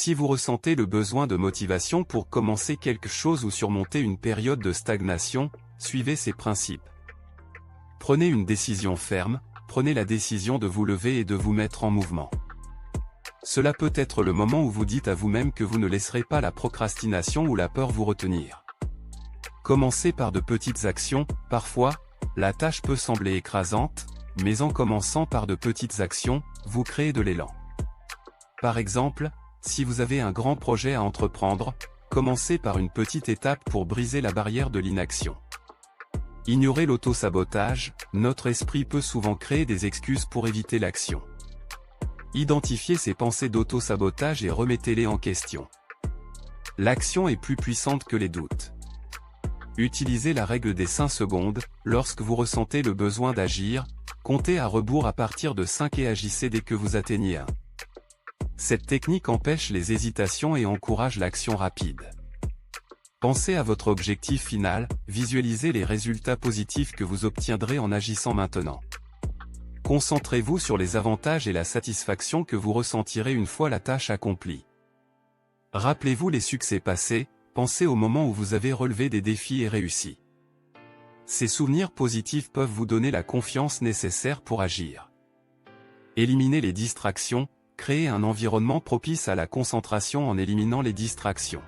Si vous ressentez le besoin de motivation pour commencer quelque chose ou surmonter une période de stagnation, suivez ces principes. Prenez une décision ferme, prenez la décision de vous lever et de vous mettre en mouvement. Cela peut être le moment où vous dites à vous-même que vous ne laisserez pas la procrastination ou la peur vous retenir. Commencez par de petites actions, parfois, la tâche peut sembler écrasante, mais en commençant par de petites actions, vous créez de l'élan. Par exemple, si vous avez un grand projet à entreprendre, commencez par une petite étape pour briser la barrière de l'inaction. Ignorez l'auto-sabotage, notre esprit peut souvent créer des excuses pour éviter l'action. Identifiez ces pensées d'auto-sabotage et remettez-les en question. L'action est plus puissante que les doutes. Utilisez la règle des 5 secondes, lorsque vous ressentez le besoin d'agir, comptez à rebours à partir de 5 et agissez dès que vous atteignez 1. Cette technique empêche les hésitations et encourage l'action rapide. Pensez à votre objectif final, visualisez les résultats positifs que vous obtiendrez en agissant maintenant. Concentrez-vous sur les avantages et la satisfaction que vous ressentirez une fois la tâche accomplie. Rappelez-vous les succès passés, pensez au moment où vous avez relevé des défis et réussi. Ces souvenirs positifs peuvent vous donner la confiance nécessaire pour agir. Éliminez les distractions, créez un environnement propice à la concentration en éliminant les distractions.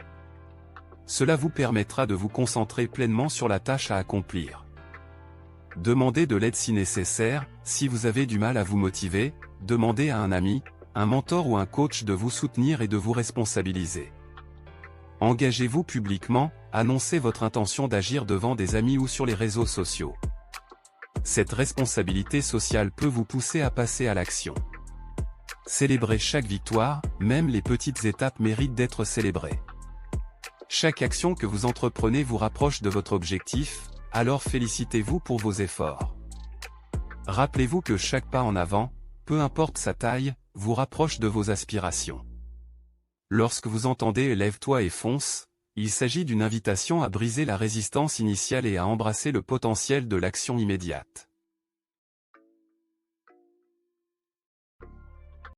Cela vous permettra de vous concentrer pleinement sur la tâche à accomplir. Demandez de l'aide si nécessaire, si vous avez du mal à vous motiver, demandez à un ami, un mentor ou un coach de vous soutenir et de vous responsabiliser. Engagez-vous publiquement, annoncez votre intention d'agir devant des amis ou sur les réseaux sociaux. Cette responsabilité sociale peut vous pousser à passer à l'action. Célébrez chaque victoire, même les petites étapes méritent d'être célébrées. Chaque action que vous entreprenez vous rapproche de votre objectif, alors félicitez-vous pour vos efforts. Rappelez-vous que chaque pas en avant, peu importe sa taille, vous rapproche de vos aspirations. Lorsque vous entendez « Lève-toi et fonce », il s'agit d'une invitation à briser la résistance initiale et à embrasser le potentiel de l'action immédiate.